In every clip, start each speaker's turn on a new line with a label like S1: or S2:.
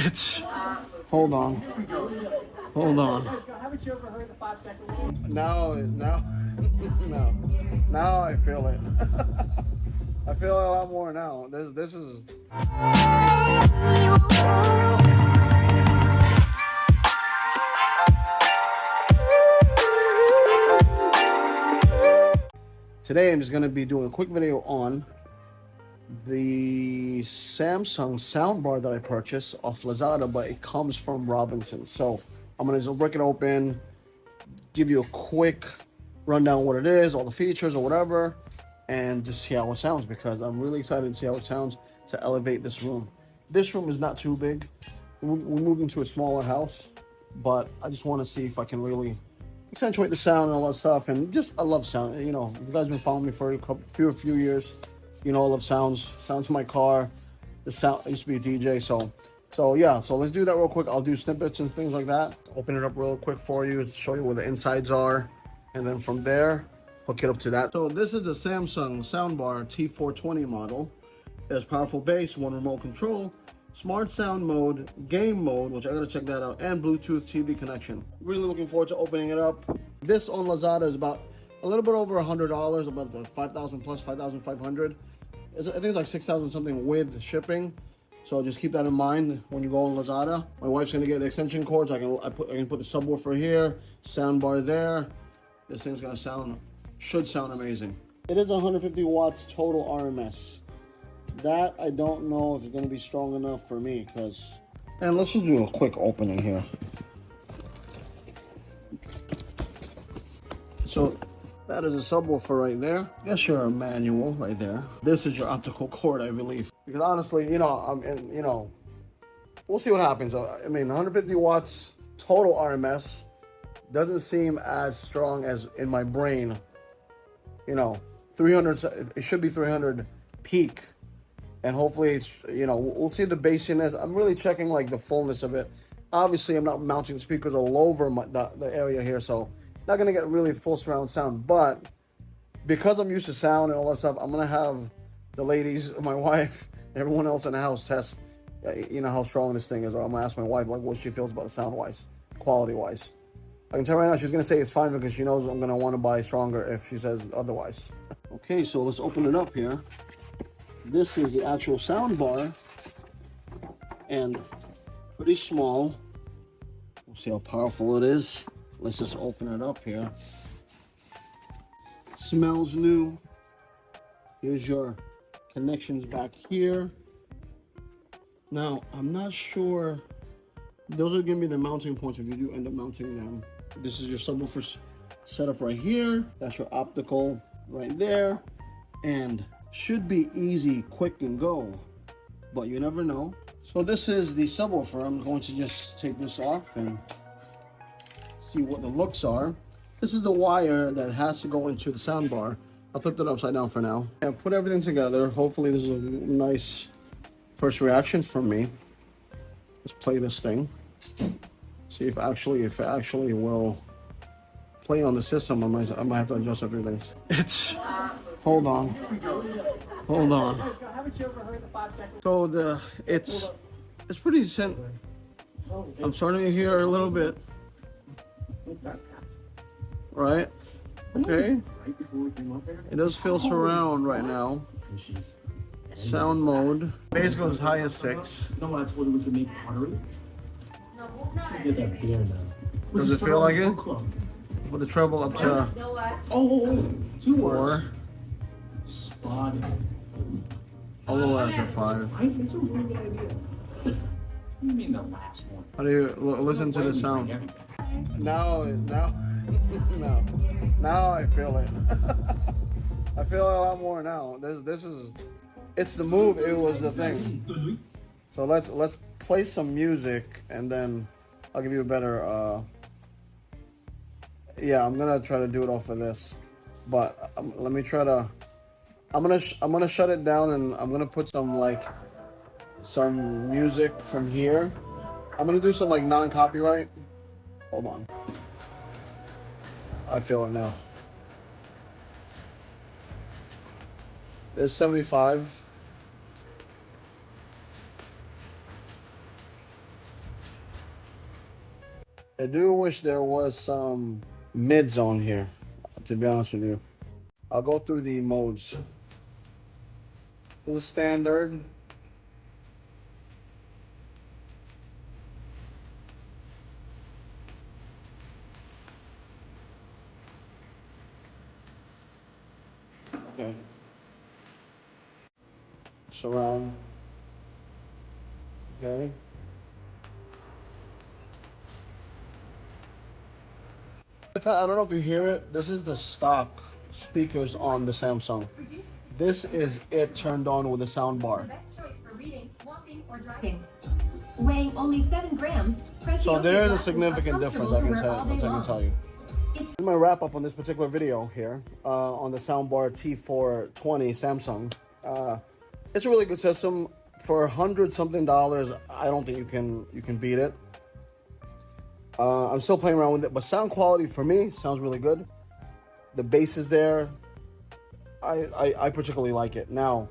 S1: It's. Hold on. Hold on. Now, no. Now I feel it. I feel it a lot more now. This is. Today I'm just going to be doing a quick video on the Samsung soundbar that I purchased off Lazada, but it comes from Robinson. So I'm going to just break it open, give you a quick rundown of what it is, all the features or whatever, and just see how it sounds, because I'm really excited to see how it sounds to elevate this room. This room is not too big. We moved into a smaller house, but I just want to see if I can really accentuate the sound and all that stuff. And just, I love sound. You know, if you guys been following me for a few years, you know, I love sounds in my car. The sound, I used to be a DJ, so yeah. So let's do that real quick. I'll do snippets and things like that. Open it up real quick for you, show you where the insides are, and then from there, hook it up to that. So this is a Samsung soundbar T420 model. It has powerful bass, one remote control, smart sound mode, game mode, which I gotta check that out, and Bluetooth TV connection. Really looking forward to opening it up. This on Lazada is about a little bit over $100, about 5,000 plus 5,500. I think it's like 6,000 something with shipping. So just keep that in mind when you go on Lazada. My wife's gonna get the extension cords. I can put the subwoofer here, sound bar there. This thing's gonna should sound amazing. It is 150 watts total RMS. That I don't know if it's gonna be strong enough for me, and let's just do a quick opening here. So that is a subwoofer right there. Yes, your manual right there. This is your optical cord, I believe. Because honestly, you know, we'll see what happens. I mean, 150 watts total RMS doesn't seem as strong as in my brain. You know, 300. It should be 300 peak. And hopefully it's, you know, we'll see the bassiness. I'm really checking like the fullness of it. Obviously, I'm not mounting speakers all over the area here, so not gonna get really full surround sound. But because I'm used to sound and all that stuff, I'm gonna have the ladies, my wife, everyone else in the house test, you know, how strong this thing is. Or I'm gonna ask my wife like what she feels about it sound-wise, quality-wise. I can tell right now she's gonna say it's fine, because she knows I'm gonna want to buy stronger if she says otherwise. Okay, so let's open it up here. This is the actual sound bar, and pretty small. We'll see how powerful it is. Let's just open it up here. It smells new. Here's your connections back here. Now, I'm not sure. Those are gonna be the mounting points if you do end up mounting them. This is your subwoofer setup right here. That's your optical right there. And should be easy, quick, and go, but you never know. So this is the subwoofer. I'm going to just take this off and see what the looks are. This is the wire that has to go into the soundbar. I'll flip it upside down for now. And put everything together. Hopefully this is a nice first reaction from me. Let's play this thing. See if it actually will play on the system. I might have to adjust everything. Hold on. So it's pretty decent. I'm starting to hear a little bit. Right? Okay. It does feel surround right now. Sound mode. Bass goes as high as 6.
S2: No, I told you we could make pottery. Get that beer now.
S1: Does it feel like it? With the treble up to 4.
S2: Spotted.
S1: A little after 5.
S2: That's a really good idea. What do you mean the last one?
S1: How do you listen to the sound? Now I feel it. I feel it a lot more now. It's the move. It was the thing. So let's play some music, and then I'll give you a better. Yeah, I'm gonna try to do it off of this, but let me try to. I'm gonna shut it down, and I'm gonna put some music from here. I'm gonna do some like non-copyright. Hold on. I feel it now. There's 75. I do wish there was some mids on here, to be honest with you. I'll go through the modes. The standard. Okay. Surround. Okay. I don't know if you hear it. This is the stock speakers on the Samsung. This is it turned on with a sound bar.
S3: Best choice for reading, walking, or driving. Weighing only 7 grams,
S1: So there is a significant difference, I can tell you. This is my wrap up on this particular video here on the Soundbar T420 Samsung. It's a really good system. For $100-something, I don't think you can beat it. I'm still playing around with it, but sound quality for me sounds really good. The bass is there. I particularly like it. Now,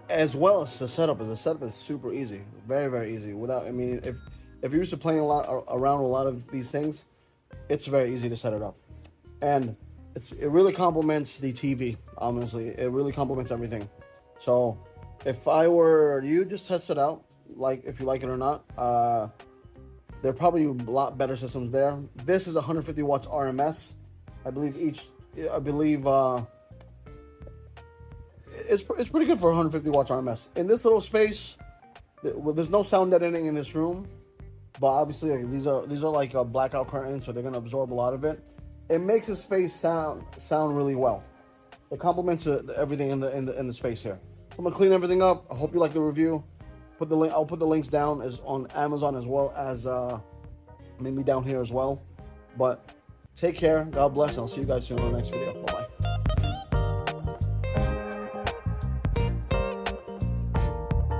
S1: as well as the setup is super easy, very, very easy. I mean, if you're used to playing around a lot of these things, it's very easy to set it up, and it really complements the TV. Honestly, it really complements everything. So, if I were you, just test it out, like if you like it or not. There are probably a lot better systems there. This is 150 watts RMS. I believe it's pretty good for 150 watts RMS. In this little space, there's no sound deadening in this room, but obviously these are like a blackout curtains, so they're gonna absorb a lot of it. It makes the space sound really well. It complements everything in the space here. I'm gonna clean everything up. I hope you like the review. I'll put the links down as on Amazon as well as maybe down here as well. But take care. God bless. And I'll see you guys soon in the next video.